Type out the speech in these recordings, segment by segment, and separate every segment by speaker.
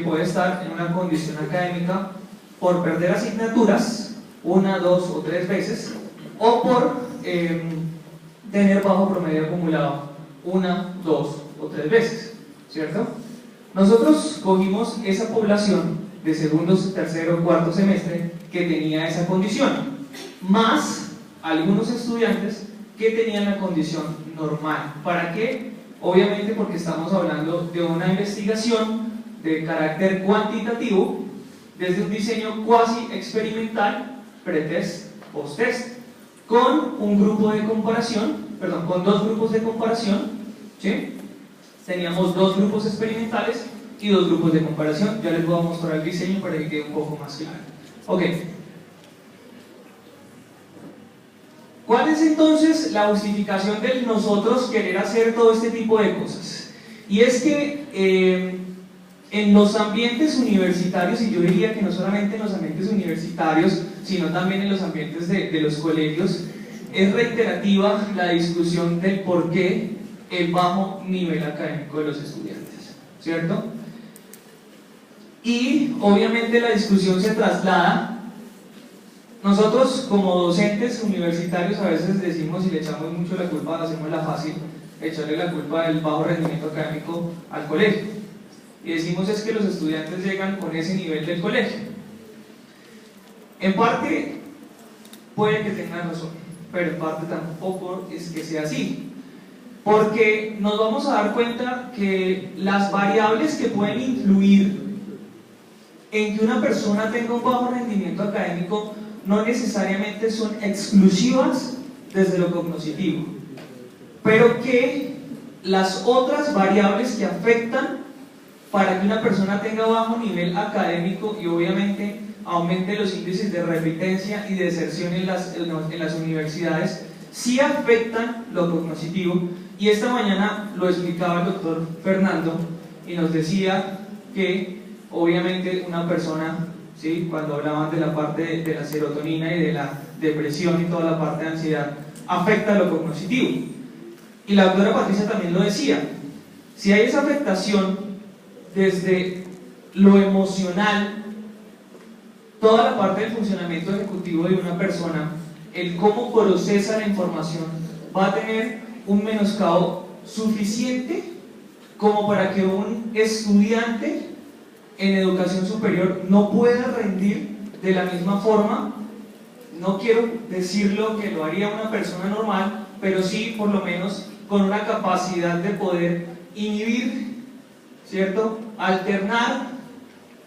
Speaker 1: puede estar en una condición académica por perder asignaturas, 1, 2 o 3 veces, o por tener bajo promedio acumulado 1, 2 o 3 veces, ¿cierto? Nosotros cogimos esa población de segundo, tercero, cuarto semestre que tenía esa condición, más algunos estudiantes que tenían la condición normal. ¿Para qué? Obviamente porque estamos hablando de una investigación de carácter cuantitativo desde un diseño cuasi experimental, pretest, post-test, con un grupo de comparación, perdón, con 2 grupos de comparación, ¿sí? Teníamos 2 grupos experimentales y 2 grupos de comparación. Ya les voy a mostrar el diseño para que quede un poco más claro. Ok. ¿Cuál es entonces la justificación de nosotros querer hacer todo este tipo de cosas? Y es que en los ambientes universitarios, y yo diría que no solamente en los ambientes universitarios, sino también en los ambientes de los colegios, es reiterativa la discusión del por qué el bajo nivel académico de los estudiantes, ¿cierto? Y obviamente la discusión se traslada. Nosotros como docentes universitarios a veces decimos y le echamos mucho la culpa, hacemos la fácil, echarle la culpa del bajo rendimiento académico al colegio. Y decimos es que los estudiantes llegan con ese nivel del colegio. En parte puede que tengan razón, pero en parte tampoco es que sea así. Porque nos vamos a dar cuenta que las variables que pueden influir en que una persona tenga un bajo rendimiento académico no necesariamente son exclusivas desde lo cognitivo, pero que las otras variables que afectan para que una persona tenga bajo nivel académico y obviamente aumente los índices de repitencia y de deserción en las universidades, sí afectan lo cognitivo. Y esta mañana lo explicaba el doctor Fernando y nos decía que obviamente una persona, ¿sí?, cuando hablaban de la parte de la serotonina y de la depresión y toda la parte de ansiedad, afecta lo cognitivo. Y la doctora Patricia también lo decía, si hay esa afectación desde lo emocional, toda la parte del funcionamiento ejecutivo de una persona, el cómo procesa la información, va a tener un menoscabo suficiente como para que un estudiante en educación superior no pueda rendir de la misma forma. No quiero decirlo que lo haría una persona normal, pero sí por lo menos con una capacidad de poder inhibir, ¿cierto?, alternar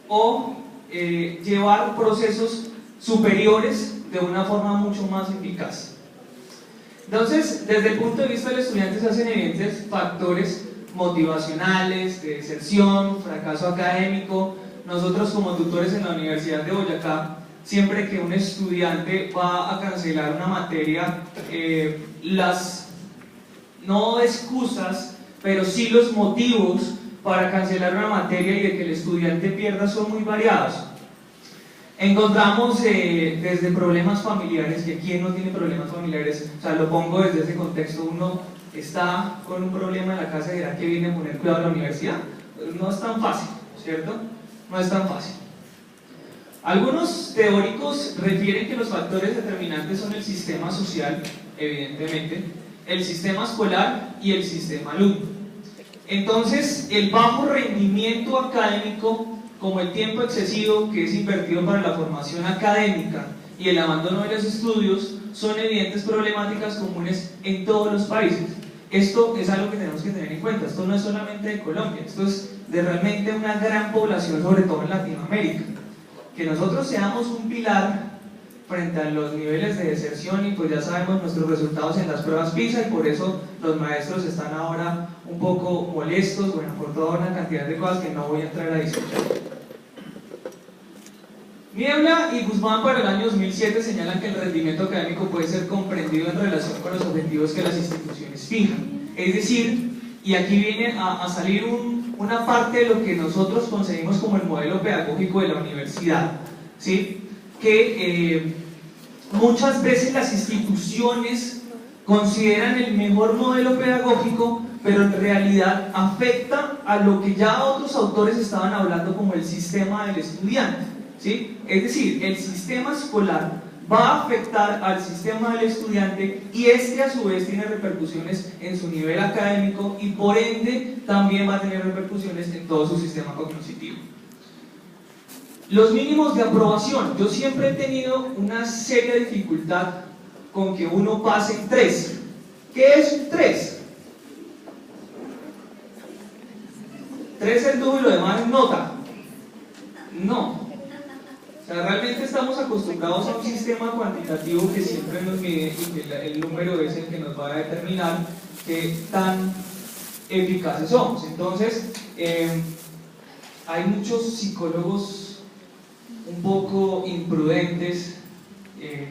Speaker 1: o llevar procesos superiores de una forma mucho más eficaz. Entonces, desde el punto de vista del estudiante se hacen evidentes factores motivacionales, de deserción, fracaso académico. Nosotros como tutores en la Universidad de Boyacá, siempre que un estudiante va a cancelar una materia, las, no excusas, pero sí los motivos para cancelar una materia y de que el estudiante pierda son muy variados. Encontramos desde problemas familiares, que quién no tiene problemas familiares, o sea, lo pongo desde ese contexto. Uno está con un problema en la casa y dirá que viene a poner cuidado a la universidad. No es tan fácil, ¿cierto? No es tan fácil. Algunos teóricos refieren que los factores determinantes son el sistema social, evidentemente, el sistema escolar y el sistema alumno. Entonces, el bajo rendimiento académico, como el tiempo excesivo que es invertido para la formación académica y el abandono de los estudios, son evidentes problemáticas comunes en todos los países. Esto es algo que tenemos que tener en cuenta. Esto no es solamente de Colombia, esto es de realmente una gran población, sobre todo en Latinoamérica. Que nosotros seamos un pilar frente a los niveles de deserción, y pues ya sabemos nuestros resultados en las pruebas PISA, y por eso los maestros están ahora un poco molestos, bueno, por toda una cantidad de cosas que no voy a entrar a discutir. Niebla y Guzmán para el año 2007 señalan que el rendimiento académico puede ser comprendido en relación con los objetivos que las instituciones fijan. Es decir, y aquí viene a salir una parte de lo que nosotros concebimos como el modelo pedagógico de la universidad, ¿sí?, que muchas veces las instituciones consideran el mejor modelo pedagógico pero en realidad afecta a lo que ya otros autores estaban hablando como el sistema del estudiante, ¿sí? Es decir, el sistema escolar va a afectar al sistema del estudiante y este a su vez tiene repercusiones en su nivel académico y por ende también va a tener repercusiones en todo su sistema cognitivo. Los mínimos de aprobación. Yo siempre he tenido una seria dificultad con que uno pase en 3. ¿Qué es un 3? 3 es duro y lo demás es nota. No. O sea, realmente estamos acostumbrados a un sistema cuantitativo que siempre nos mide y que el número es el que nos va a determinar qué tan eficaces somos. Entonces, hay muchos psicólogos un poco imprudentes,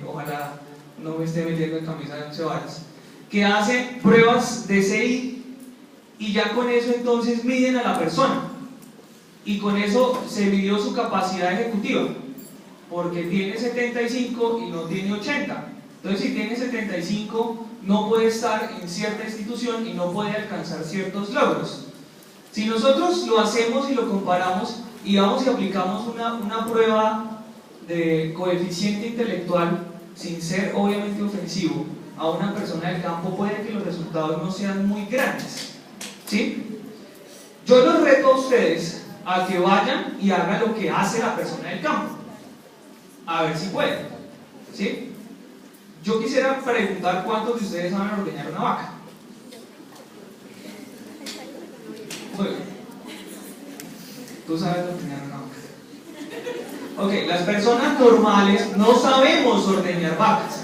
Speaker 1: ojalá no me esté metiendo en camisa de 11 varas, que hacen pruebas de CI y ya con eso entonces miden a la persona y con eso se midió su capacidad ejecutiva, porque tiene 75 y no tiene 80. Entonces, si tiene 75 no puede estar en cierta institución y no puede alcanzar ciertos logros. Si nosotros lo hacemos y lo comparamos y vamos y aplicamos una prueba de coeficiente intelectual sin ser obviamente ofensivo a una persona del campo, puede que los resultados no sean muy grandes, ¿sí? Yo los reto a ustedes a que vayan y hagan lo que hace la persona del campo, a ver si pueden, ¿sí? Yo quisiera preguntar cuántos de ustedes saben ordeñar una vaca. Bueno, tú sabes ordeñar una vaca. Ok, las personas normales no sabemos ordeñar vacas.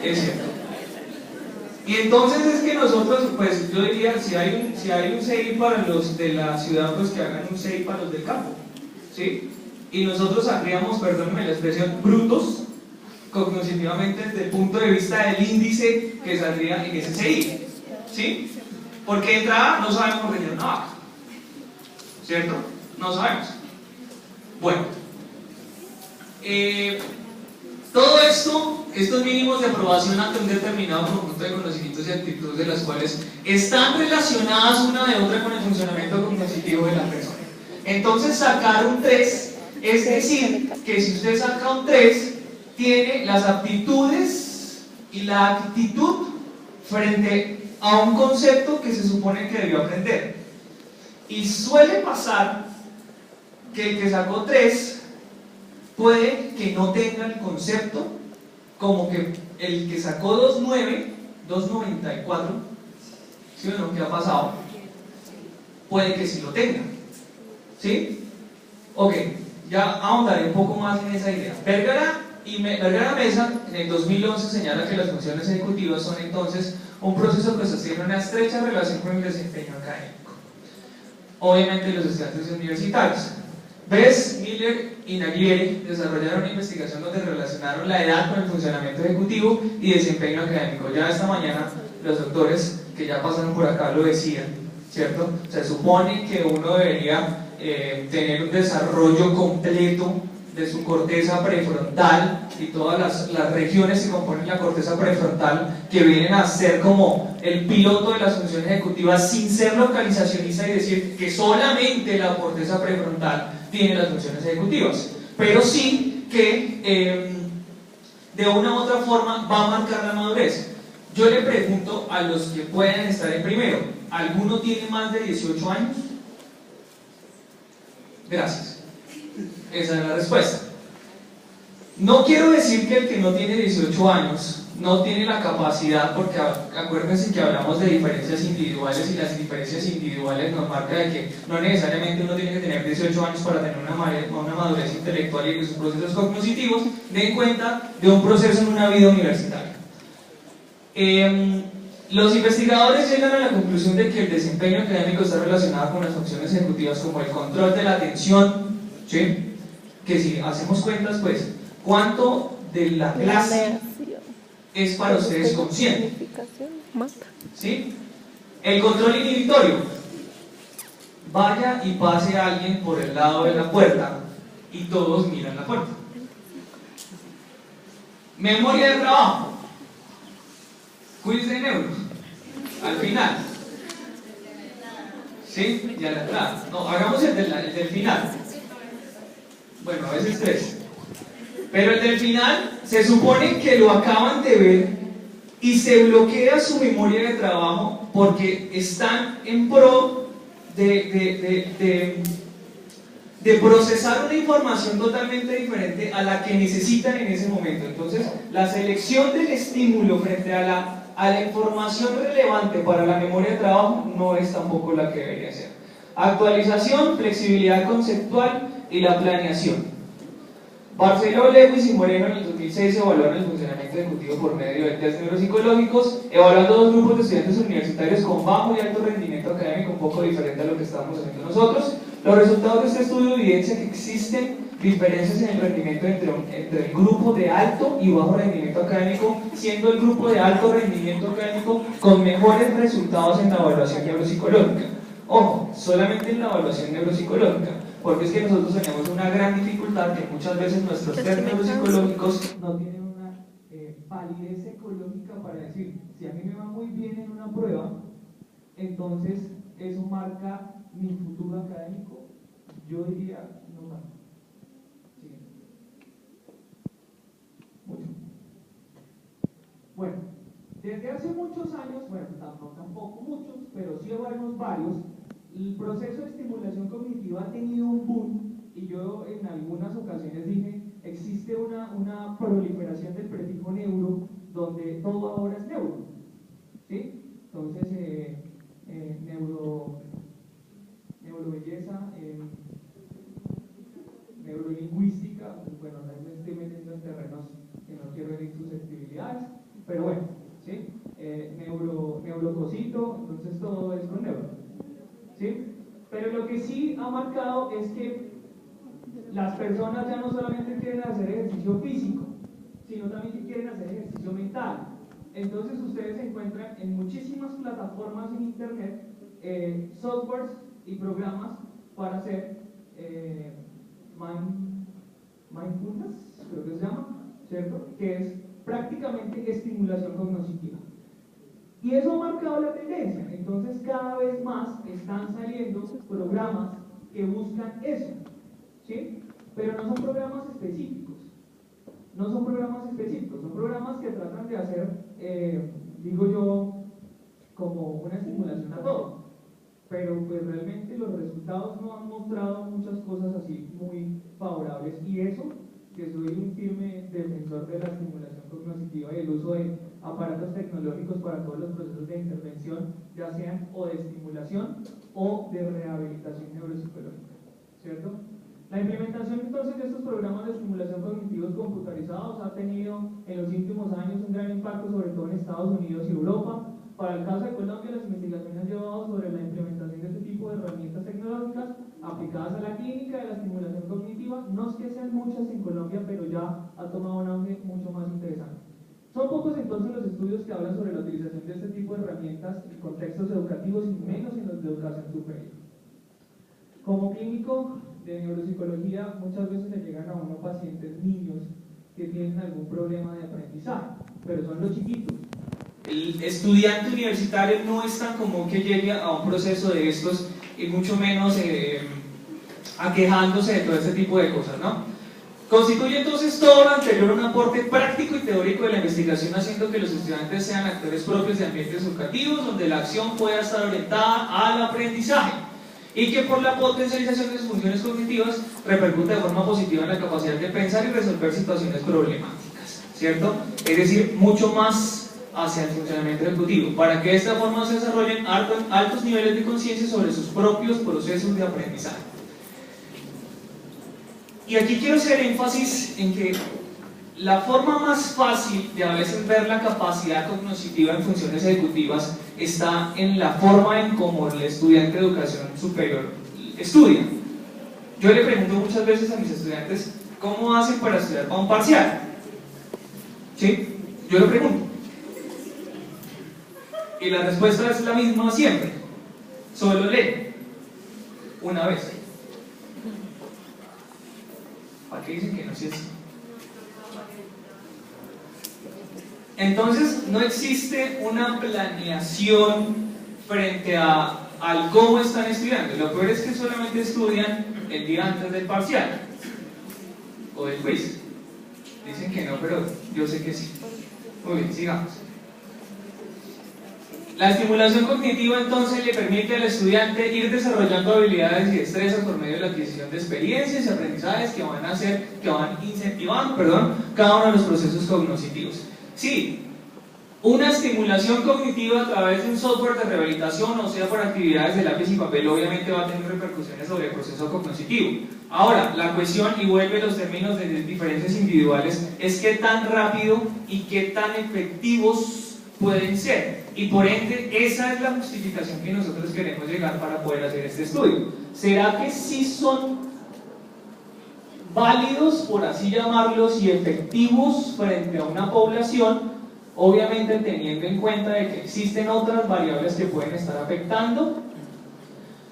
Speaker 1: Es cierto. Y entonces es que nosotros, pues yo diría, si hay un CI para los de la ciudad, pues que hagan un CI para los del campo, ¿sí? Y nosotros saldríamos, perdónenme la expresión, brutos cognitivamente desde el punto de vista del índice que saldría en ese CI, ¿sí? Porque de entrada no sabemos ordeñar una vaca, ¿cierto? No sabemos. Bueno, todo esto, estos mínimos de aprobación ante un determinado conjunto de conocimientos y actitudes de las cuales están relacionadas una de otra con el funcionamiento cognitivo de la persona. Entonces, sacar un 3 es decir que si usted saca un 3, tiene las aptitudes y la actitud frente a un concepto que se supone que debió aprender. Y suele pasar que el que sacó 3 puede que no tenga el concepto, como que el que sacó 2.9, 2.94, ¿sí o no? ¿Qué ha pasado? Puede que sí lo tenga, ¿sí? Ok, ya ahondaré un poco más en esa idea. Vergara Mesa en el 2011 señala que las funciones ejecutivas son entonces un proceso que sostiene una estrecha relación con el desempeño académico, obviamente los estudiantes universitarios. Bess, Miller y Naglieri desarrollaron una investigación donde relacionaron la edad con el funcionamiento ejecutivo y desempeño académico. Ya esta mañana los doctores que ya pasaron por acá lo decían, ¿cierto? Se supone que uno debería tener un desarrollo completo de su corteza prefrontal y todas las regiones que componen la corteza prefrontal, que vienen a ser como el piloto de las funciones ejecutivas, sin ser localizacionista y decir que solamente la corteza prefrontal tiene las funciones ejecutivas, pero sí que de una u otra forma va a marcar la madurez. Yo le pregunto a los que pueden estar en primero, ¿alguno tiene más de 18 años? Gracias. Esa es la respuesta. No quiero decir que el que no tiene 18 años no tiene la capacidad, porque acuérdense que hablamos de diferencias individuales y las diferencias individuales nos marcan de que no necesariamente uno tiene que tener 18 años para tener una madurez intelectual y que sus procesos cognitivos den cuenta de un proceso en una vida universitaria. Los investigadores llegan a la conclusión de que el desempeño académico está relacionado con las funciones ejecutivas como el control de la atención, ¿sí? Que si hacemos cuentas, pues, ¿cuánto de la clase es para ustedes consciente? ¿Sí? El control inhibitorio. Vaya y pase a alguien por el lado de la puerta y todos miran la puerta. Memoria de trabajo. quiz de neuro, al final. ¿Sí? Y a la entrada. No, hagamos el del final. Bueno, a veces tres. Pero el del final se supone que lo acaban de ver y se bloquea su memoria de trabajo porque están en pro de procesar una información totalmente diferente a la que necesitan en ese momento. Entonces, la selección del estímulo frente a la información relevante para la memoria de trabajo no es tampoco la que debería ser. Actualización, flexibilidad conceptual y la planeación. Barceló, Lewis y Moreno en el 2006 evaluaron el funcionamiento ejecutivo por medio de test neuropsicológicos, evaluando dos grupos de estudiantes universitarios con bajo y alto rendimiento académico, un poco diferente a lo que estamos haciendo nosotros. Los resultados de este estudio evidencian que existen diferencias en el rendimiento entre el grupo de alto y bajo rendimiento académico, siendo el grupo de alto rendimiento académico con mejores resultados en la evaluación neuropsicológica. Ojo, solamente en la evaluación neuropsicológica, porque es que nosotros tenemos una gran dificultad que muchas veces nuestros test neuropsicológicos no tienen una validez ecológica para decir, si a mí me va muy bien en una prueba, entonces eso marca mi futuro académico. Yo diría, no marca. Mucho. Bueno, desde hace muchos años, bueno, tampoco muchos, pero sí habremos varios, el proceso de estimulación cognitiva ha tenido un boom, y yo en algunas ocasiones dije, existe una proliferación del prefijo neuro, donde todo ahora es neuro, ¿sí? Entonces, neurobelleza, neurolingüística, bueno, no me estoy metiendo en terrenos que no quiero herir susceptibilidades, pero bueno, ¿sí? Neurocosito, entonces todo es con neuro, ¿sí? Pero lo que sí ha marcado es que las personas ya no solamente quieren hacer ejercicio físico, sino también que quieren hacer ejercicio mental. Entonces ustedes encuentran en muchísimas plataformas en internet softwares y programas para hacer mindfulness, creo que se llama, ¿cierto? Que es prácticamente estimulación cognitiva. Y eso ha marcado la tendencia. Entonces cada vez más están saliendo programas que buscan eso, ¿sí? Pero no son programas específicos. No son programas específicos, son programas que tratan de hacer, digo yo, como una estimulación a todo. Pero pues realmente los resultados no han mostrado muchas cosas así muy favorables. Y eso, que soy un firme defensor de la estimulación cognitiva y el uso de aparatos tecnológicos para todos los procesos de intervención, ya sean o de estimulación o de rehabilitación neuropsicológica, ¿cierto? La implementación entonces de estos programas de estimulación cognitivos computarizados ha tenido en los últimos años un gran impacto, sobre todo en Estados Unidos y Europa. Para el caso de Colombia, las investigaciones han llevado sobre la implementación de este tipo de herramientas tecnológicas aplicadas a la clínica de la estimulación cognitiva. No es que sean muchas en Colombia, pero ya ha tomado un auge mucho más interesante. Son pocos entonces los estudios que hablan sobre la utilización de este tipo de herramientas en contextos educativos y menos en los de educación superior. Como clínico de neuropsicología, muchas veces le llegan a uno pacientes niños que tienen algún problema de aprendizaje, pero son los chiquitos. El estudiante universitario no es tan común que llegue a un proceso de estos, y mucho menos aquejándose de todo este tipo de cosas, ¿no? Constituye entonces todo lo anterior un aporte práctico y teórico de la investigación, haciendo que los estudiantes sean actores propios de ambientes educativos, donde la acción pueda estar orientada al aprendizaje, y que por la potencialización de sus funciones cognitivas repercute de forma positiva en la capacidad de pensar y resolver situaciones problemáticas, ¿cierto? Es decir, mucho más hacia el funcionamiento ejecutivo, para que de esta forma se desarrollen altos niveles de conciencia sobre sus propios procesos de aprendizaje. Y aquí quiero hacer énfasis en que la forma más fácil de a veces ver la capacidad cognitiva en funciones ejecutivas está en la forma en cómo el estudiante de educación superior estudia. Yo le pregunto muchas veces a mis estudiantes, ¿cómo hacen para estudiar para un parcial? ¿Sí? Yo lo pregunto. Y la respuesta es la misma siempre. Solo lee. Una vez. ¿Para qué dicen que no es así? Entonces, no existe una planeación frente al cómo están estudiando. Lo peor es que solamente estudian el día antes del parcial o del quiz. Dicen que no, pero yo sé que sí. Muy bien, sigamos. La estimulación cognitiva entonces le permite al estudiante ir desarrollando habilidades y destrezas por medio de la adquisición de experiencias y aprendizajes que van incentivando, cada uno de los procesos cognitivos. Sí, una estimulación cognitiva a través de un software de rehabilitación, o sea por actividades de lápiz y papel, obviamente va a tener repercusiones sobre el proceso cognitivo. Ahora, la cuestión, y vuelve los términos de diferencias individuales, es qué tan rápido y qué tan efectivos pueden ser. Y por ende, esa es la justificación que nosotros queremos llegar para poder hacer este estudio. ¿Será que sí son válidos, por así llamarlos, y efectivos frente a una población? Obviamente teniendo en cuenta de que existen otras variables que pueden estar afectando.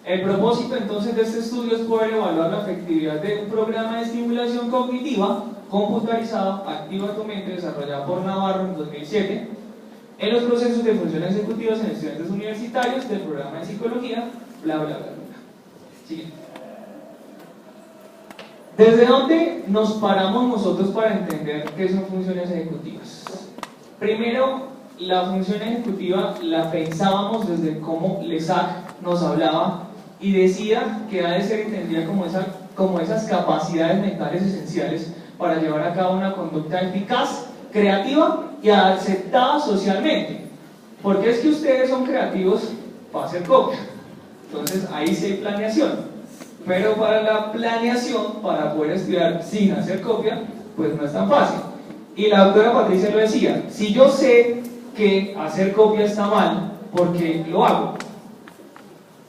Speaker 1: El propósito entonces de este estudio es poder evaluar la efectividad de un programa de estimulación cognitiva computarizado, Activa tu Mente, desarrollado por Navarro en 2007, en los procesos de funciones ejecutivas en estudiantes universitarios del programa de psicología, bla bla bla bla. Siguiente. ¿Desde dónde nos paramos nosotros para entender qué son funciones ejecutivas? Primero, la función ejecutiva la pensábamos desde cómo Lesac nos hablaba y decía que ha de ser entendida como esas capacidades mentales esenciales para llevar a cabo una conducta eficaz, creativa y aceptada socialmente. Porque es que ustedes son creativos para hacer copia, entonces ahí sí hay planeación, pero para la planeación, para poder estudiar sin hacer copia, pues no es tan fácil. Y la doctora Patricia lo decía, si yo sé que hacer copia está mal, ¿por qué lo hago?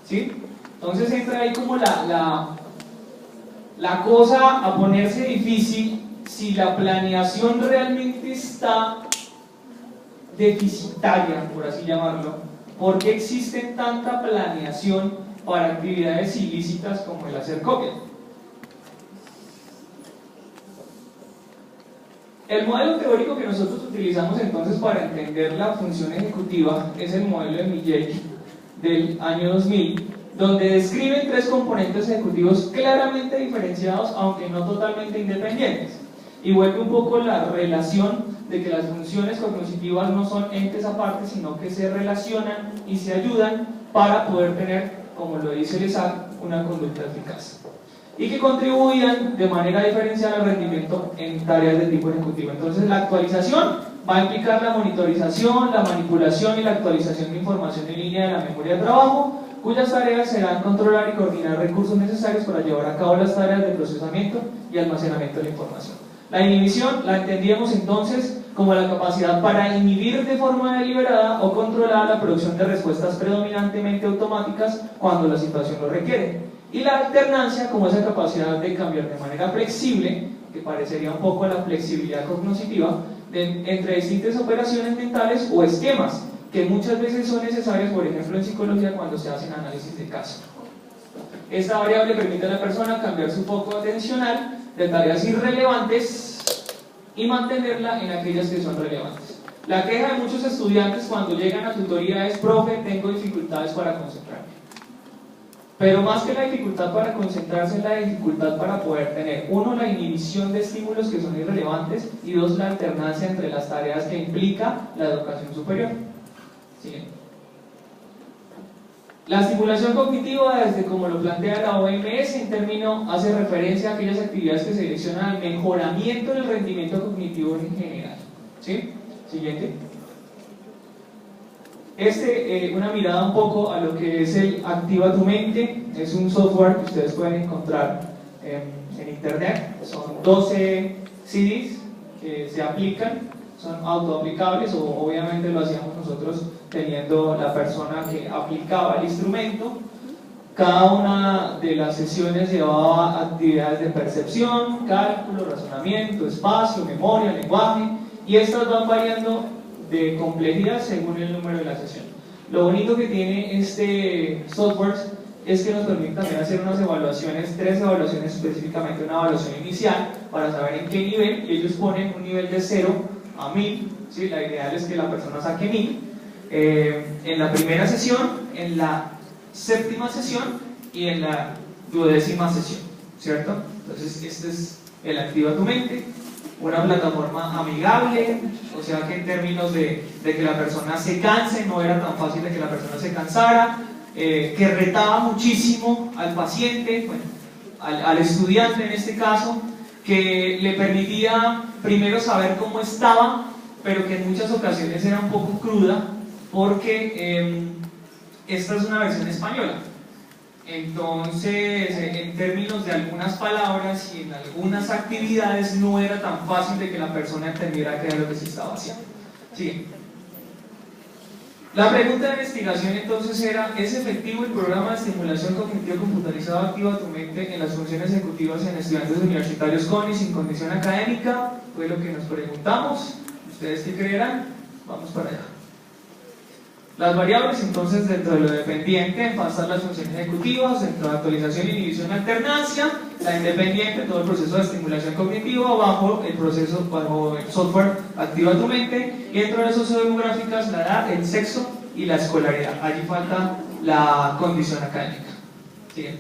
Speaker 1: ¿Sí? Entonces entra ahí como la cosa a ponerse difícil si la planeación realmente está deficitaria, por así llamarlo. ¿Por qué existe tanta planeación para actividades ilícitas como el hacer copia? El modelo teórico que nosotros utilizamos entonces para entender la función ejecutiva es el modelo de Millet del año 2000, donde describen tres componentes ejecutivos claramente diferenciados, aunque no totalmente independientes, y vuelve un poco la relación de que las funciones cognitivas no son entes aparte, sino que se relacionan y se ayudan para poder tener, como lo dice Lesac, una conducta eficaz, y que contribuyan de manera diferencial al rendimiento en tareas de tipo ejecutivo. Entonces la actualización va a implicar la monitorización, la manipulación y la actualización de información en línea de la memoria de trabajo, cuyas tareas serán controlar y coordinar recursos necesarios para llevar a cabo las tareas de procesamiento y almacenamiento de la información. La inhibición la entendíamos entonces como la capacidad para inhibir de forma deliberada o controlada la producción de respuestas predominantemente automáticas cuando la situación lo requiere. Y la alternancia como esa capacidad de cambiar de manera flexible, que parecería un poco la flexibilidad cognitiva, entre distintas operaciones mentales o esquemas, que muchas veces son necesarias, por ejemplo en psicología, cuando se hacen análisis de caso. Esta variable permite a la persona cambiar su foco atencional de tareas irrelevantes y mantenerla en aquellas que son relevantes. La queja de muchos estudiantes cuando llegan a tutoría es: profe, tengo dificultades para concentrarme. Pero más que la dificultad para concentrarse, es la dificultad para poder tener, uno, la inhibición de estímulos que son irrelevantes, y dos, la alternancia entre las tareas que implica la educación superior. ¿Sí? La estimulación cognitiva, desde como lo plantea la OMS, en término, hace referencia a aquellas actividades que se direccionan al mejoramiento del rendimiento cognitivo en general. ¿Sí? Siguiente. Una mirada un poco a lo que es el Activa tu Mente. Es un software que ustedes pueden encontrar en internet. Son 12 CDs que se aplican, son autoaplicables, o obviamente lo hacíamos nosotros teniendo la persona que aplicaba el instrumento. Cada una de las sesiones llevaba actividades de percepción, cálculo, razonamiento, espacio, memoria, lenguaje, y estas van variando de complejidad según el número de la sesión. Lo bonito que tiene este software es que nos permite también hacer unas evaluaciones, 3 evaluaciones específicamente, una evaluación inicial para saber en qué nivel, y ellos ponen un nivel de 0 a 1000, ¿sí? La ideal es que la persona saque 1000 en la primera sesión, en la séptima sesión y en la 12ª sesión, ¿cierto? Entonces este es el Activa tu Mente, una plataforma amigable, o sea que en términos de que la persona se canse, no era tan fácil de que la persona se cansara, que retaba muchísimo al paciente, bueno, al estudiante en este caso, que le permitía primero saber cómo estaba, pero que en muchas ocasiones era un poco cruda, porque esta es una versión española. Entonces, en términos de algunas palabras y en algunas actividades, no era tan fácil de que la persona entendiera qué era lo que se estaba haciendo. Sigue. La pregunta de investigación entonces era: ¿es efectivo el programa de estimulación cognitiva computarizada Activa tu Mente en las funciones ejecutivas en estudiantes universitarios con y sin condición académica? Fue lo que nos preguntamos. ¿Ustedes qué creerán? Vamos para allá. Las variables entonces dentro de lo dependiente, enfatizar las funciones ejecutivas, dentro de actualización, inhibición, alternancia, la independiente, todo el proceso de estimulación cognitiva bajo el software Activa tu Mente, y dentro de las sociodemográficas, la edad, el sexo y la escolaridad. Allí falta la condición académica. ¿Sigue?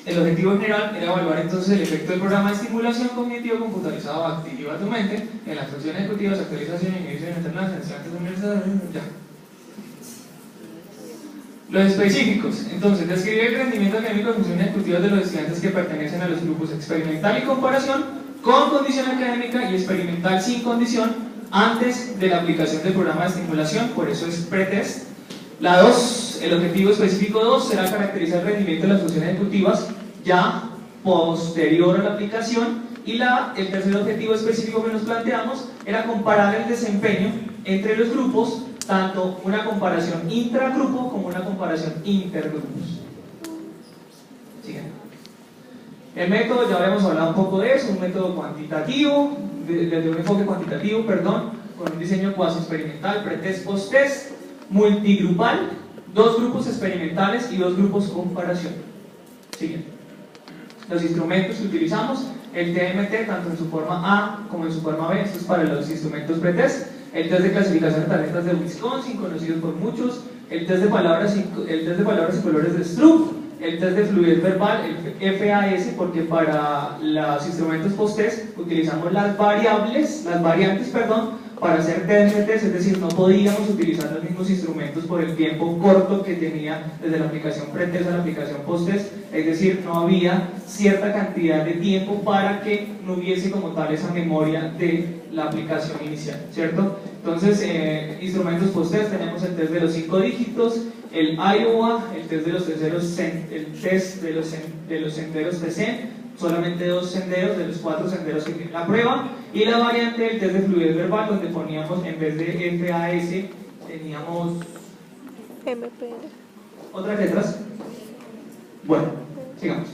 Speaker 1: El objetivo general era evaluar entonces el efecto del programa de estimulación cognitivo computarizado Activa tu Mente en las funciones ejecutivas, actualización, inhibición, alternancia, ya. Los específicos, entonces, describir el rendimiento académico de funciones ejecutivas de los estudiantes que pertenecen a los grupos experimental y comparación, con condición académica y experimental sin condición, antes de la aplicación del programa de estimulación, por eso es pretest. La 2, el objetivo específico 2 será caracterizar el rendimiento de las funciones ejecutivas ya posterior a la aplicación, y el tercer objetivo específico que nos planteamos era comparar el desempeño entre los grupos, tanto una comparación intragrupo como una comparación intergrupos. Siguiente. El método, ya habíamos hablado un poco de eso, un método cuantitativo, desde un enfoque cuantitativo, perdón, con un diseño cuasi experimental, pretest, posttest, multigrupal, 2 grupos experimentales y 2 grupos comparación. Siguiente. Los instrumentos que utilizamos, el TMT, tanto en su forma A como en su forma B, esto es para los instrumentos pretest. El test de clasificación de talentos de Wisconsin, conocido por muchos, el test de palabras y colores de Stroop, el test de fluidez verbal, el FAS, porque para los instrumentos post-test utilizamos las variantes, para hacer TMT, es decir, no podíamos utilizar los mismos instrumentos por el tiempo corto que tenía desde la aplicación pretest a la aplicación posttest, es decir, no había cierta cantidad de tiempo para que no hubiese como tal esa memoria de la aplicación inicial, ¿cierto? Entonces, instrumentos posttest, tenemos el test de los 5 dígitos, el Iowa, el test de los senderos TC, solamente 2 senderos de los 4 senderos que tiene la prueba, y la variante del test de fluidez verbal, donde poníamos en vez de FAS teníamos
Speaker 2: MPR.
Speaker 1: otras letras. Bueno, sigamos.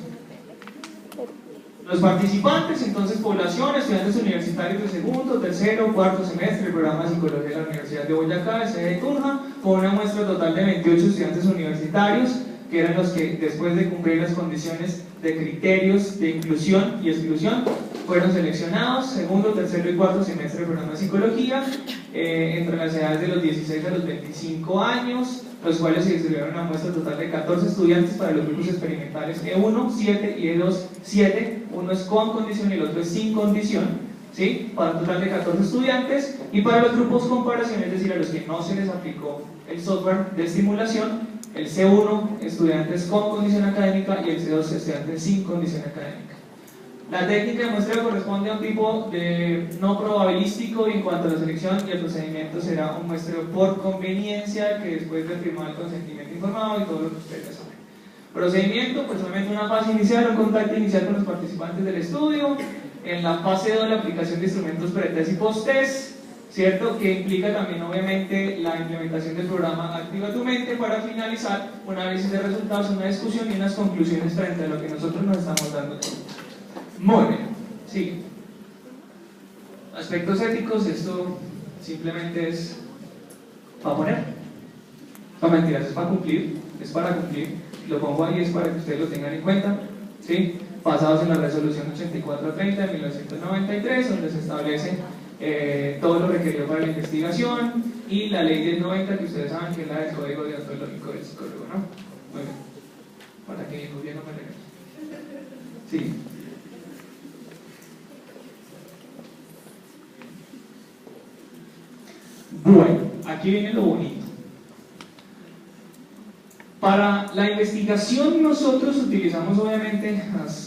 Speaker 1: Los participantes, entonces, población, estudiantes universitarios de segundo, tercero, cuarto semestre, el programa de psicología de la Universidad de Boyacá, sede de Tunja, con una muestra total de 28 estudiantes universitarios, que eran los que, después de cumplir las condiciones de criterios de inclusión y exclusión, fueron seleccionados, segundo, tercero y cuarto semestre del programa de psicología, entre las edades de los 16 a los 25 años, los cuales se distribuyeron una muestra total de 14 estudiantes para los grupos experimentales E1, 7 y E2, 7, uno es con condición y el otro es sin condición, ¿sí? Para un total de 14 estudiantes, y para los grupos comparación, es decir, a los que no se les aplicó el software de estimulación, el C1, estudiantes con condición académica, y el C2, estudiantes sin condición académica. La técnica de muestreo corresponde a un tipo de no probabilístico, y en cuanto a la selección y el procedimiento será un muestreo por conveniencia, que después de firmar el consentimiento informado y todo lo que ustedes ya saben. Procedimiento, pues solamente una fase inicial, un contacto inicial con los participantes del estudio. En la fase 2, la aplicación de instrumentos pretest y posttest, ¿cierto? Que implica también obviamente la implementación del programa Activa tu Mente, para finalizar un análisis de resultados, una discusión y unas conclusiones frente a lo que nosotros nos estamos dando. Muy bien, sigue. Aspectos éticos, esto simplemente es para poner. No, mentiras, es para cumplir, lo pongo ahí, es para que ustedes lo tengan en cuenta, ¿sí? Basados en la resolución 8430 de 1993, donde se establece todo lo requerido para la investigación, y la ley 1090, que ustedes saben que es la del código deontológico del psicólogo, ¿no? Muy bien. Para que mi gobierno me regrese. Sí. Bueno, aquí viene lo bonito. Para la investigación nosotros utilizamos, obviamente,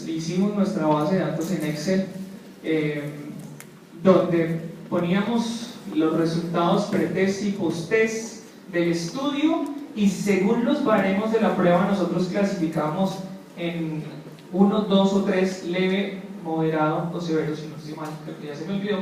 Speaker 1: hicimos nuestra base de datos en Excel, donde poníamos los resultados pretest y posttest del estudio, y según los baremos de la prueba nosotros clasificamos en 1, 2 o 3, leve, moderado o severo, si no estoy mal, creo que ya se me olvidó.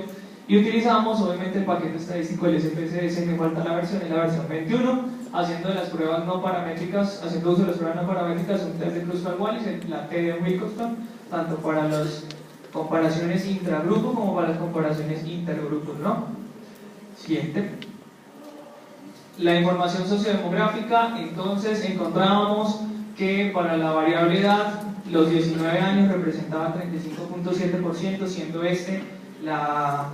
Speaker 1: Y utilizamos obviamente el paquete estadístico del SPSS, me falta la versión, es la versión 21, haciendo de las pruebas no paramétricas, haciendo uso de las pruebas no paramétricas, un test de Kruskal-Wallis, la T de Wilcoxon, tanto para las comparaciones intragrupo como para las comparaciones intergrupos, ¿no? Siguiente. La información sociodemográfica, entonces encontrábamos que para la variable edad, los 19 años representaban 35.7%, siendo la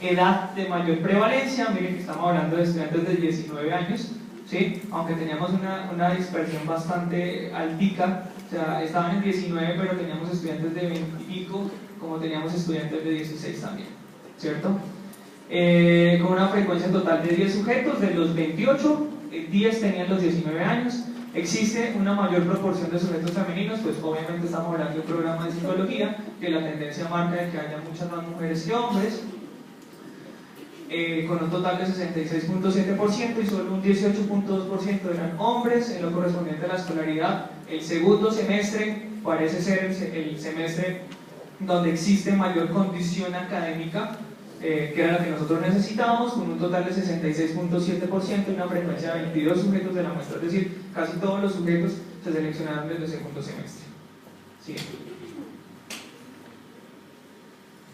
Speaker 1: edad de mayor prevalencia. Miren que estamos hablando de estudiantes de 19 años, ¿sí? Aunque teníamos una dispersión bastante altica, o sea, estaban en 19, pero teníamos estudiantes de 20 y pico, como teníamos estudiantes de 16 también, ¿cierto? Con una frecuencia total de 10 sujetos, de los 28, 10 tenían los 19 años. Existe una mayor proporción de sujetos femeninos, pues obviamente estamos hablando de un programa de psicología, que la tendencia marca de que haya muchas más mujeres que hombres, con un total de 66.7%, y solo un 18.2% eran hombres. En lo correspondiente a la escolaridad, el segundo semestre parece ser el semestre donde existe mayor condición académica, que era la que nosotros necesitábamos, con un total de 66.7% y una frecuencia de 22 sujetos de la muestra, es decir, casi todos los sujetos se seleccionaron desde el segundo semestre. Siguiente.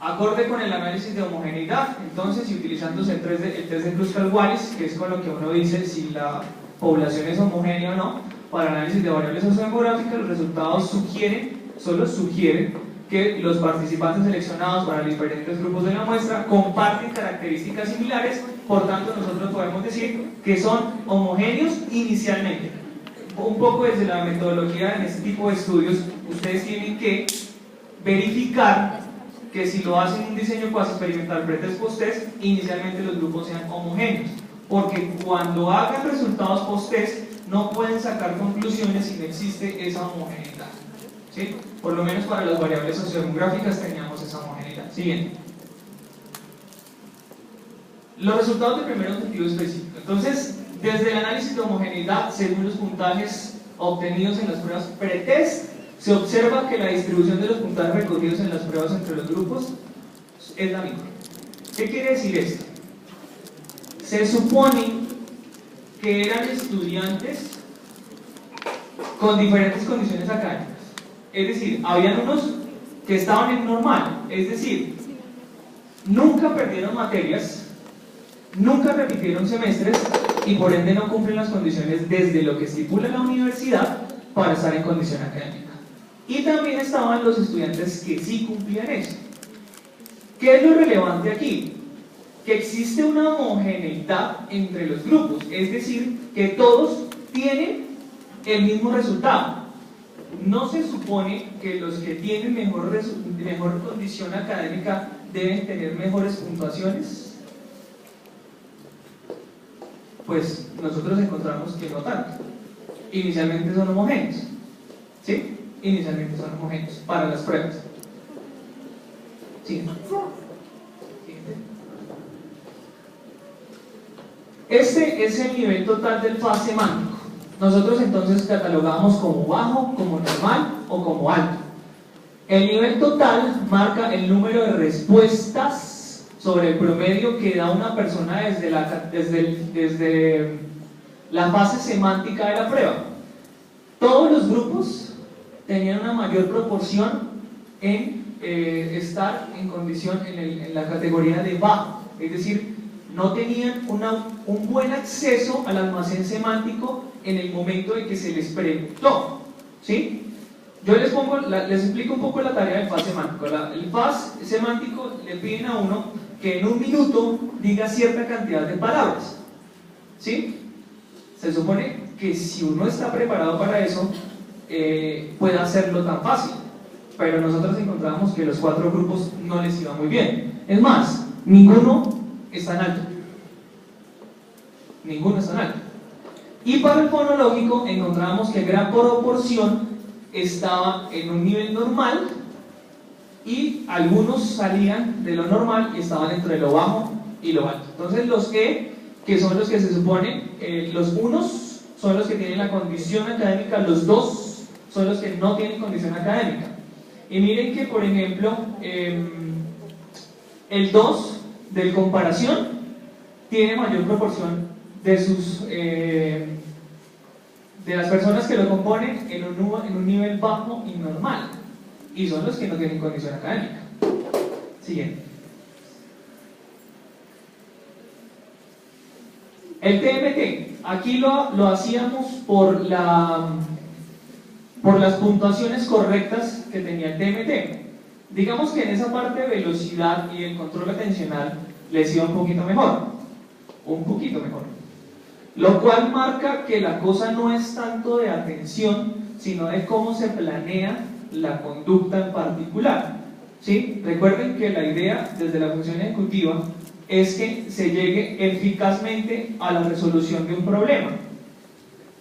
Speaker 1: Acorde con el análisis de homogeneidad, entonces, y utilizándose el test de Kruskal-Wallis, que es con lo que uno dice si la población es homogénea o no, para análisis de variables sociodemográficas, los resultados solo sugieren que los participantes seleccionados para los diferentes grupos de la muestra comparten características similares, por tanto nosotros podemos decir que son homogéneos inicialmente. Un poco desde la metodología en este tipo de estudios, ustedes tienen que verificar que si lo hacen un diseño cuasi experimental pretest post-test, inicialmente los grupos sean homogéneos, porque cuando hagan resultados post-test no pueden sacar conclusiones si no existe esa homogeneidad. ¿Sí? Por lo menos para las variables sociodemográficas teníamos esa homogeneidad. Siguiente. Los resultados del primer objetivo específico. Entonces, desde el análisis de homogeneidad, según los puntajes obtenidos en las pruebas pretest, se observa que la distribución de los puntajes recogidos en las pruebas entre los grupos es la misma. ¿Qué quiere decir esto? Se supone que eran estudiantes con diferentes condiciones académicas. Es decir, habían unos que estaban en normal, es decir, nunca perdieron materias, nunca repitieron semestres y por ende no cumplen las condiciones desde lo que estipula la universidad para estar en condición académica. Y también estaban los estudiantes que sí cumplían eso. ¿Qué es lo relevante aquí? Que existe una homogeneidad entre los grupos, es decir, que todos tienen el mismo resultado. No se supone que los que tienen mejor condición académica deben tener mejores puntuaciones. Pues nosotros encontramos que no tanto. Inicialmente son homogéneos, ¿sí? Inicialmente son homogéneos para las pruebas. Siguiente. Este es el nivel total del FAS semántico. Nosotros entonces catalogamos como bajo, como normal o como alto. El nivel total marca el número de respuestas sobre el promedio que da una persona desde la fase semántica de la prueba. Todos los grupos tenían una mayor proporción en estar en condición en la categoría de bajo, es decir, no tenían un buen acceso al almacén semántico en el momento de que se les preguntó, ¿sí? Yo les explico un poco la tarea del FAS semántico. El FAS semántico le piden a uno que en un minuto diga cierta cantidad de palabras, ¿sí? Se supone que si uno está preparado para eso, puede hacerlo tan fácil, pero nosotros encontramos que los 4 grupos no les iba muy bien. Es más, ninguno es tan alto. Ninguno es tan alto. Y para el fonológico encontramos que gran proporción estaba en un nivel normal y algunos salían de lo normal y estaban entre lo bajo y lo alto. Entonces los E, que son los que se supone, los unos son los que tienen la condición académica, los 2 son los que no tienen condición académica. Y miren que, por ejemplo, el 2 del comparación tiene mayor proporción de sus de las personas que lo componen en un nivel bajo y normal, y son los que no tienen condición académica. Siguiente. El TMT, aquí lo hacíamos por las puntuaciones correctas que tenía el TMT. Digamos que en esa parte de velocidad y el control atencional les iba un poquito mejor, lo cual marca que la cosa no es tanto de atención, sino de cómo se planea la conducta en particular, ¿sí? Recuerden que la idea desde la función ejecutiva es que se llegue eficazmente a la resolución de un problema.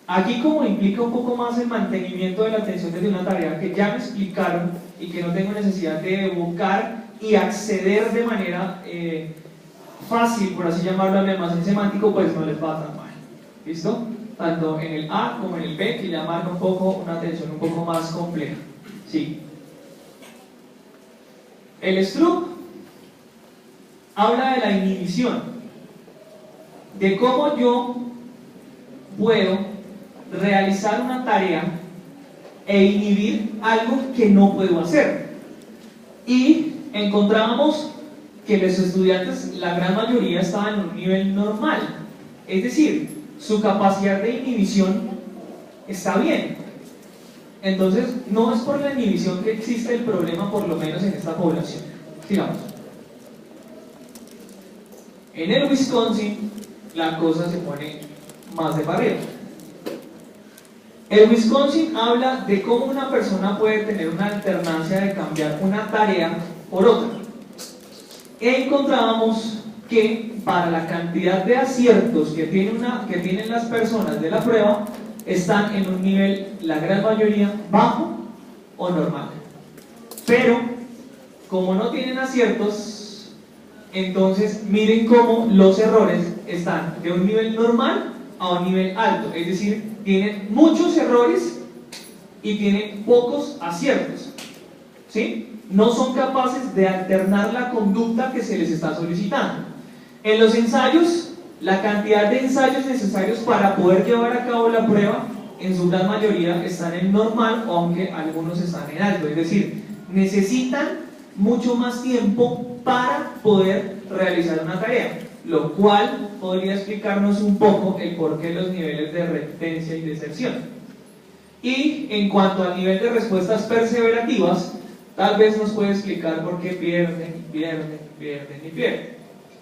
Speaker 1: Aquí, como implica un poco más el mantenimiento de la atención desde una tarea que ya me explicaron y que no tengo necesidad de evocar y acceder de manera fácil, por así llamarlo, al almacén semántico, pues no les va tan mal. ¿Listo? Tanto en el A como en el B, que ya marca un poco una atención un poco más compleja. Sí. El Stroop habla de la inhibición, de cómo yo puedo realizar una tarea e inhibir algo que no puedo hacer. Y encontramos que los estudiantes, la gran mayoría, estaban en un nivel normal, es decir, su capacidad de inhibición está bien. Entonces, no es por la inhibición que existe el problema, por lo menos en esta población. Sigamos. En el Wisconsin, la cosa se pone más de pareja. El Wisconsin habla de cómo una persona puede tener una alternancia de cambiar una tarea por otra. Encontrábamos que para la cantidad de aciertos que tienen las personas de la prueba, están en un nivel, la gran mayoría, bajo o normal. Pero, como no tienen aciertos, entonces miren cómo los errores están de un nivel normal a un nivel alto. Es decir, tienen muchos errores y tienen pocos aciertos, ¿sí? No son capaces de alternar la conducta que se les está solicitando. En los ensayos, la cantidad de ensayos necesarios para poder llevar a cabo la prueba, en su gran mayoría están en normal, aunque algunos están en alto. Es decir, necesitan mucho más tiempo para poder realizar una tarea, lo cual podría explicarnos un poco el porqué de los niveles de repitencia y deserción. Y en cuanto al nivel de respuestas perseverativas, tal vez nos puede explicar por qué pierden,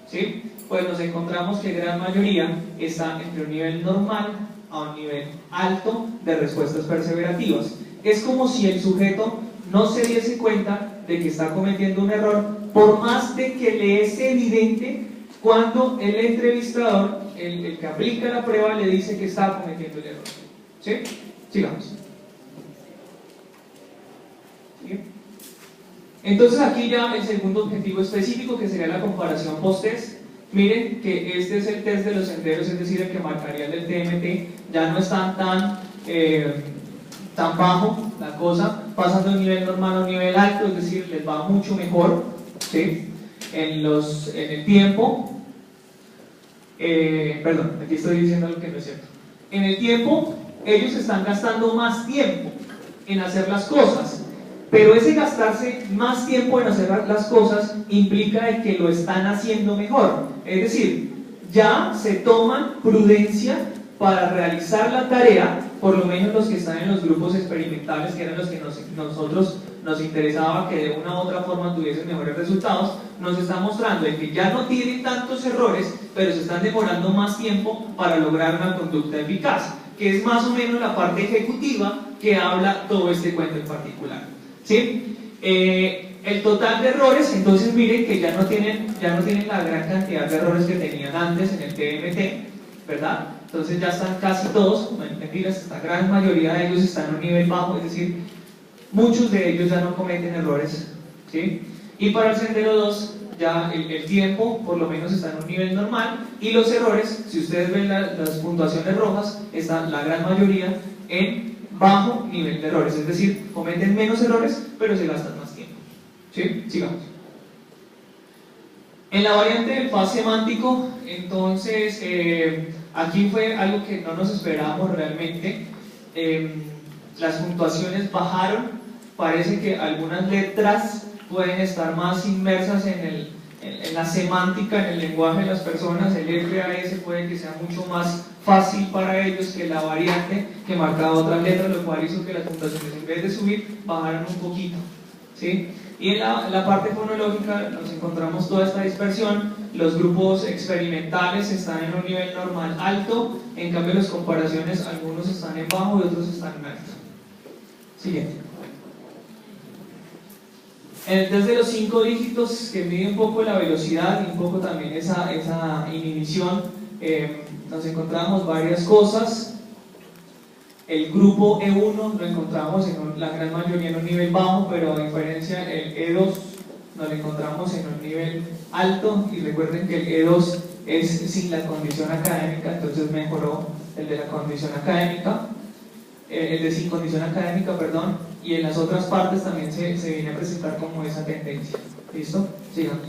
Speaker 1: ¿sí? Pues nos encontramos que gran mayoría está entre un nivel normal a un nivel alto de respuestas perseverativas. Es como si el sujeto no se diese cuenta de que está cometiendo un error, por más de que le es evidente cuando el entrevistador, el que aplica la prueba, le dice que está cometiendo el error. ¿Sí? Sigamos. ¿Sí? Entonces aquí ya el segundo objetivo específico, que sería la comparación post-test. Miren que este es el test de los senderos, es decir, el que marcaría el del TMT. Ya no están tan bajo la cosa, pasando de un nivel normal a un nivel alto, es decir, les va mucho mejor, ¿sí? En el tiempo. Perdón, aquí estoy diciendo algo que no es cierto. En el tiempo, ellos están gastando más tiempo en hacer las cosas. Pero ese gastarse más tiempo en hacer las cosas implica de que lo están haciendo mejor. Es decir, ya se toman prudencia para realizar la tarea por lo menos los que están en los grupos experimentales, que eran los que nosotros nos interesaba que de una u otra forma tuviesen mejores resultados, nos está mostrando de que ya no tienen tantos errores, pero se están demorando más tiempo para lograr una conducta eficaz, que es más o menos la parte ejecutiva que habla todo este cuento en particular, ¿sí? El total de errores, entonces miren que ya no tienen la gran cantidad de errores que tenían antes en el TMT, ¿verdad? Entonces ya están casi todos, mentiras, la gran mayoría de ellos están en un nivel bajo, es decir, muchos de ellos ya no cometen errores, ¿sí? Y para el sendero 2 ya el tiempo por lo menos está en un nivel normal, y los errores, si ustedes ven las puntuaciones rojas, están la gran mayoría en bajo nivel de errores, es decir, cometen menos errores pero se gastan más tiempo, ¿sí? Sigamos. En la variante del FAS semántico, entonces aquí fue algo que no nos esperábamos realmente. Las puntuaciones bajaron, parece que algunas letras pueden estar más inmersas en la semántica, en el lenguaje de las personas. El FAS puede que sea mucho más fácil para ellos que la variante que marcaba otras letras, lo cual hizo que las puntuaciones, en vez de subir, bajaran un poquito, ¿sí? Y en la parte fonológica nos encontramos toda esta dispersión. Los grupos experimentales están en un nivel normal alto, en cambio las comparaciones, algunos están en bajo y otros están en alto. Siguiente. El test de los 5 dígitos, que mide un poco la velocidad y un poco también esa inhibición, nos encontramos varias cosas. El grupo E1 lo encontramos en la gran mayoría en un nivel bajo, pero a diferencia el E2 nos lo encontramos en un nivel alto, y recuerden que el E2 es sin la condición académica, entonces mejoró el de la condición académica, el de sin condición académica, perdón, y en las otras partes también se viene a presentar como esa tendencia. ¿Listo? Sigamos.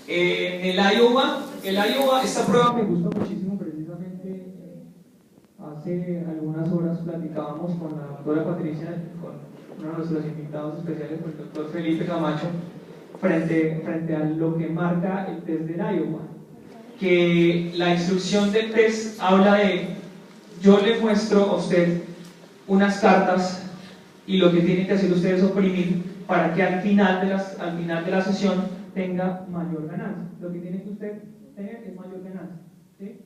Speaker 1: En el Iowa, esta prueba me gusta muchísimo, precisamente hace algunas horas platicábamos con la doctora Patricia, con uno de nuestros invitados especiales, con el doctor Felipe Camacho, frente a lo que marca el test del Iowa, que la instrucción del test habla de: yo le muestro a usted unas cartas y lo que tiene que hacer usted es oprimir para que al final de la sesión tenga mayor ganancia. Lo que tiene que usted tener es mayor ganancia, ¿sí?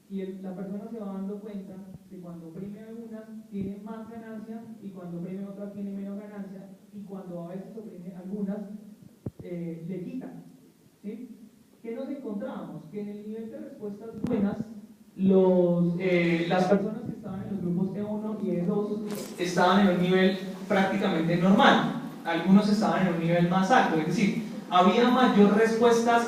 Speaker 1: Y la persona se va dando cuenta que cuando oprime algunas tiene más ganancia, y cuando oprime otras tiene menos ganancia, y cuando a veces oprime algunas le quitan, ¿sí? ¿Qué nos encontramos? Que en el nivel de respuestas buenas, las personas que estaban en los grupos E1 y E2 estaban en un nivel prácticamente normal. Algunos estaban en un nivel más alto, es decir, había mayor respuestas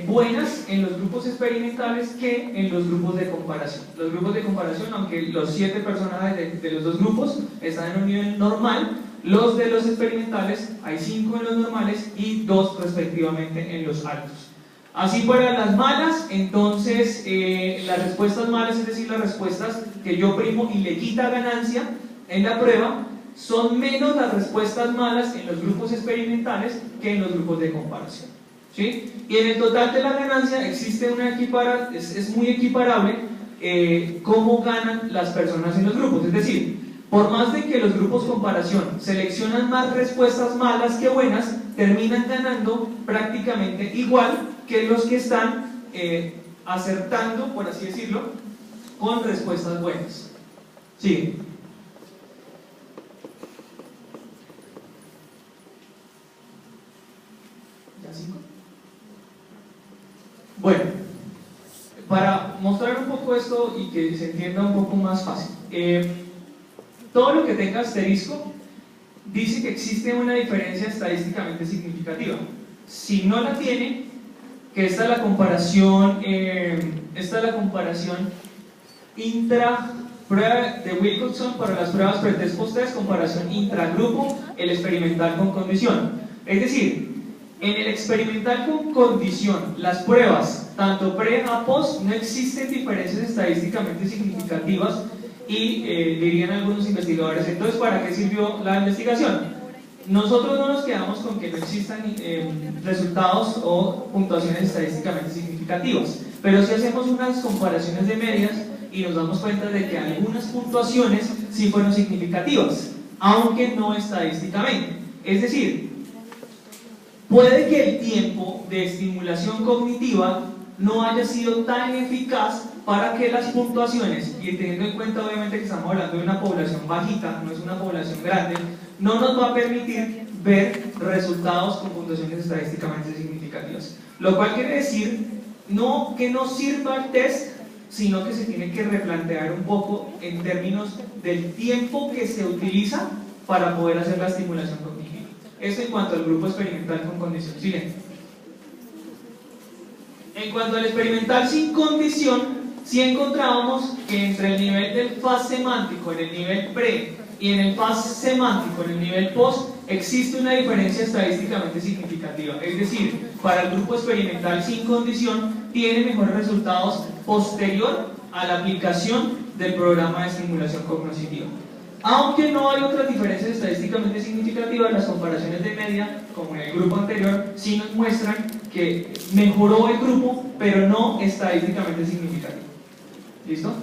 Speaker 1: buenas en los grupos experimentales que en los grupos de comparación. Los grupos de comparación, aunque los 7 personajes de los dos grupos están en un nivel normal, los de los experimentales, hay 5 en los normales y 2 respectivamente en los altos. Así para las malas, entonces las respuestas malas, es decir, las respuestas que yo primo y le quita ganancia en la prueba, son menos las respuestas malas en los grupos experimentales que en los grupos de comparación, ¿sí? Y en el total de la ganancia existe es muy equiparable cómo ganan las personas en los grupos. Es decir, por más de que los grupos comparación seleccionan más respuestas malas que buenas, terminan ganando prácticamente igual que los que están acertando, por así decirlo, con respuestas buenas. ¿Sí? Bueno, para mostrar un poco esto y que se entienda un poco más fácil, todo lo que tenga asterisco dice que existe una diferencia estadísticamente significativa. Si no la tiene, que esta es la comparación prueba de Wilcoxon para las pruebas pretest post-test, comparación intragrupo, el experimental con condición. Es decir, en el experimental con condición, las pruebas, tanto pre a post, no existen diferencias estadísticamente significativas, y dirían algunos investigadores, entonces ¿para qué sirvió la investigación? Nosotros no nos quedamos con que no existan resultados o puntuaciones estadísticamente significativas, pero si hacemos unas comparaciones de medias y nos damos cuenta de que algunas puntuaciones sí fueron significativas, aunque no estadísticamente. Es decir, puede que el tiempo de estimulación cognitiva no haya sido tan eficaz para que las puntuaciones, y teniendo en cuenta obviamente que estamos hablando de una población bajita, no es una población grande, no nos va a permitir ver resultados con puntuaciones estadísticamente significativas. Lo cual quiere decir no que no sirva el test, sino que se tiene que replantear un poco en términos del tiempo que se utiliza para poder hacer la estimulación cognitiva. Esto en cuanto al grupo experimental con condición siguiente. En cuanto al experimental sin condición, sí encontrábamos que entre el nivel del FAS semántico en el nivel pre y en el FAS semántico en el nivel post existe una diferencia estadísticamente significativa. Es decir, para el grupo experimental sin condición tiene mejores resultados posterior a la aplicación del programa de estimulación cognitiva. Aunque no hay otras diferencias estadísticamente significativas, las comparaciones de media, como en el grupo anterior, sí nos muestran que mejoró el grupo, pero no estadísticamente significativo. ¿Listo?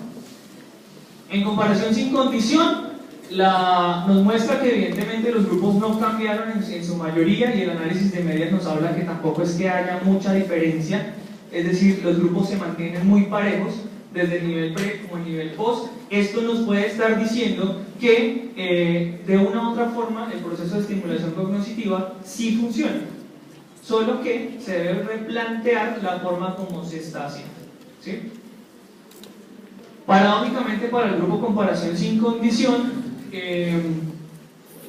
Speaker 1: En comparación sin condición, nos muestra que evidentemente los grupos no cambiaron en su mayoría, y el análisis de medias nos habla que tampoco es que haya mucha diferencia, es decir, los grupos se mantienen muy parejos desde el nivel pre como el nivel post. Esto nos puede estar diciendo que de una u otra forma el proceso de estimulación cognitiva sí funciona, solo que se debe replantear la forma como se está haciendo, ¿sí? Paradójicamente, para el grupo comparación sin condición,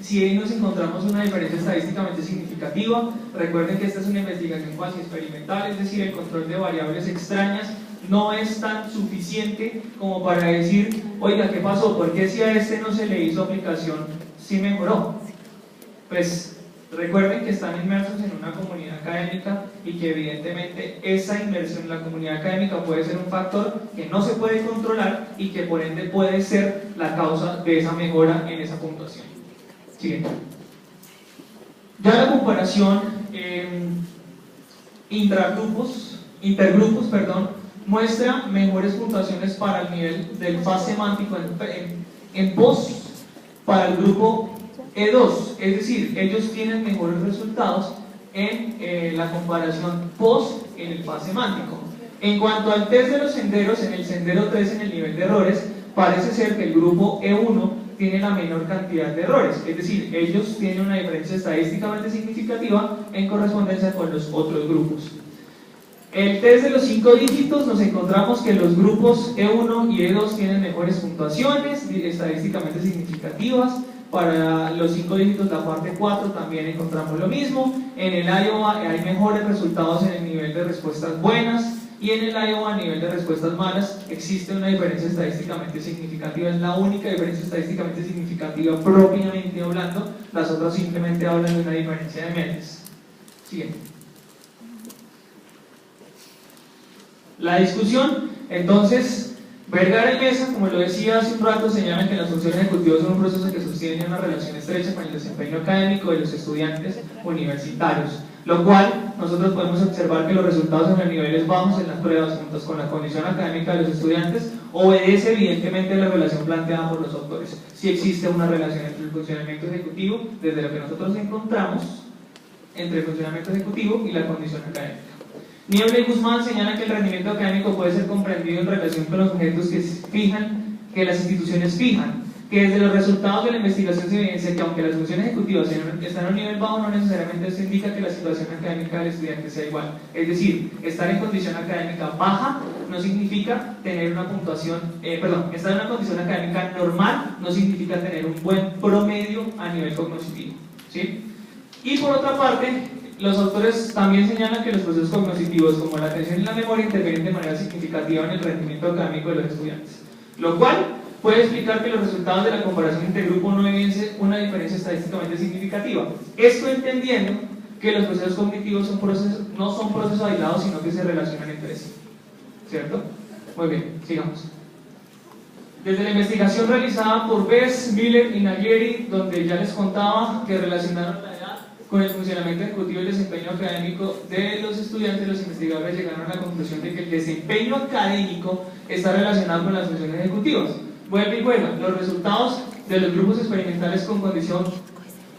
Speaker 1: si nos encontramos una diferencia estadísticamente significativa. Recuerden que esta es una investigación cuasi experimental, es decir, el control de variables extrañas no es tan suficiente como para decir, oiga, ¿qué pasó? ¿Por qué si a este no se le hizo aplicación sí mejoró? Pues recuerden que están inmersos en una comunidad académica y que evidentemente esa inmersión en la comunidad académica puede ser un factor que no se puede controlar y que por ende puede ser la causa de esa mejora en esa puntuación. Siguiente. Ya la comparación intergrupos, muestra mejores puntuaciones para el nivel del FAS semántico en post para el grupo E2, es decir, ellos tienen mejores resultados en la comparación post en el FAS semántico. En cuanto al test de los senderos, en el sendero 3, en el nivel de errores, parece ser que el grupo E1 tiene la menor cantidad de errores, es decir, ellos tienen una diferencia estadísticamente significativa en correspondencia con los otros grupos. El test de los 5 dígitos, nos encontramos que los grupos E1 y E2 tienen mejores puntuaciones estadísticamente significativas. Para los 5 dígitos, la parte 4, también encontramos lo mismo. En el Iowa hay mejores resultados en el nivel de respuestas buenas, y en el Iowa a nivel de respuestas malas existe una diferencia estadísticamente significativa. Es la única diferencia estadísticamente significativa propiamente hablando, las otras simplemente hablan de una diferencia de medias. Siguiente. La discusión, entonces, Vergara y Mesa, como lo decía hace un rato, señalan que las funciones ejecutivas son un proceso que sostiene una relación estrecha con el desempeño académico de los estudiantes universitarios, lo cual nosotros podemos observar que los resultados en los niveles bajos en las pruebas, juntos con la condición académica de los estudiantes, obedece evidentemente a la relación planteada por los autores. Si existe una relación entre el funcionamiento ejecutivo, desde lo que nosotros encontramos, entre el funcionamiento ejecutivo y la condición académica. Niebla y Guzmán señalan que el rendimiento académico puede ser comprendido en relación con los objetos que las instituciones fijan, que desde los resultados de la investigación se evidencia que aunque las funciones ejecutivas están a un nivel bajo, no necesariamente eso indica que la situación académica del estudiante sea igual. Es decir, estar en condición académica baja no significa tener una puntuación, estar en una condición académica normal no significa tener un buen promedio a nivel cognitivo, ¿sí? Y por otra parte, los autores también señalan que los procesos cognitivos como la atención y la memoria intervienen de manera significativa en el rendimiento académico de los estudiantes, lo cual puede explicar que los resultados de la comparación intergrupo no evidencien una diferencia estadísticamente significativa. Esto entendiendo que los procesos cognitivos no son procesos aislados, sino que se relacionan entre sí, ¿cierto? Muy bien, sigamos. Desde la investigación realizada por Bess, Miller y Naglieri, donde ya les contaba que relacionaron la edad Con el funcionamiento ejecutivo y el desempeño académico de los estudiantes, los investigadores llegaron a la conclusión de que el desempeño académico está relacionado con las funciones ejecutivas. Vuelve y juega. Los resultados de los grupos experimentales con condición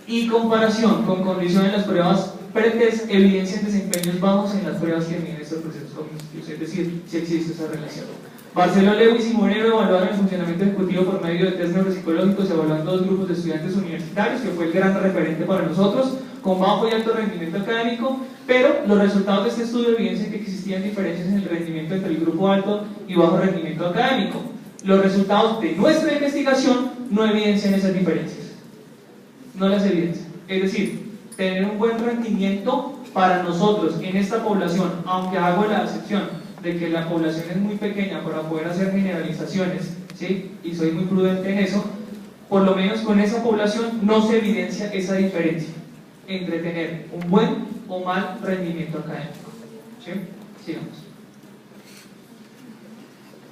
Speaker 1: y comparación con condición en las pruebas pretest evidencian desempeños bajos en las pruebas que miden estos procesos cognitivos, es decir, si existe esa relación. Barceló, Lewis y Moreno evaluaron el funcionamiento ejecutivo por medio de test neuropsicológicos, evaluando dos grupos de estudiantes universitarios, que fue el gran referente para nosotros, con bajo y alto rendimiento académico, pero los resultados de este estudio evidencian que existían diferencias en el rendimiento entre el grupo alto y bajo rendimiento académico. Los resultados de nuestra investigación no evidencian esas diferencias, no las evidencian. Es decir, tener un buen rendimiento para nosotros en esta población, aunque hago la excepción de que la población es muy pequeña para poder hacer generalizaciones, ¿sí? Y soy muy prudente en eso, por lo menos con esa población no se evidencia esa diferencia entre tener un buen o mal rendimiento académico, ¿sí? Sigamos.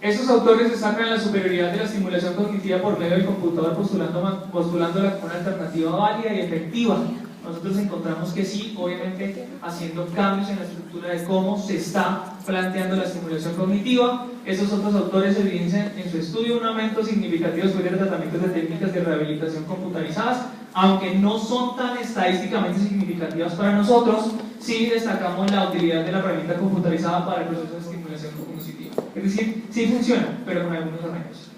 Speaker 1: Estos autores destacan la superioridad de la estimulación cognitiva por medio del computador, postulándola como una alternativa válida y efectiva. Nosotros encontramos que sí, obviamente haciendo cambios en la estructura de cómo se está planteando la estimulación cognitiva. Estos otros autores evidencian en su estudio un aumento significativo después de tratamientos de técnicas de rehabilitación computarizadas, aunque no son tan estadísticamente significativas para nosotros. Sí destacamos la utilidad de la herramienta computarizada para el proceso de estimulación cognitiva. Es decir, sí funciona, pero con algunos arreglos.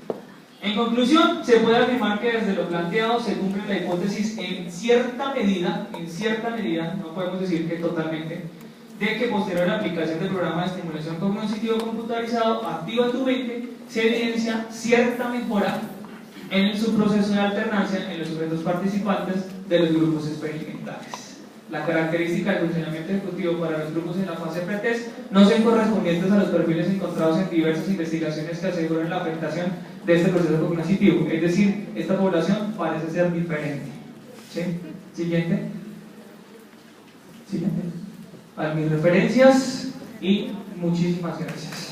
Speaker 1: En conclusión, se puede afirmar que desde lo planteado se cumple la hipótesis en cierta medida, no podemos decir que totalmente, de que posterior a la aplicación del programa de estimulación cognitivo computarizado Activa tu mente, se evidencia cierta mejora en el subproceso de alternancia en los sujetos participantes de los grupos experimentales. La característica del funcionamiento ejecutivo para los grupos en la fase pretest no son correspondientes a los perfiles encontrados en diversas investigaciones que aseguran la afectación de este proceso cognitivo, es decir, esta población parece ser diferente. ¿Sí? Siguiente. Siguiente. A mis referencias y muchísimas gracias.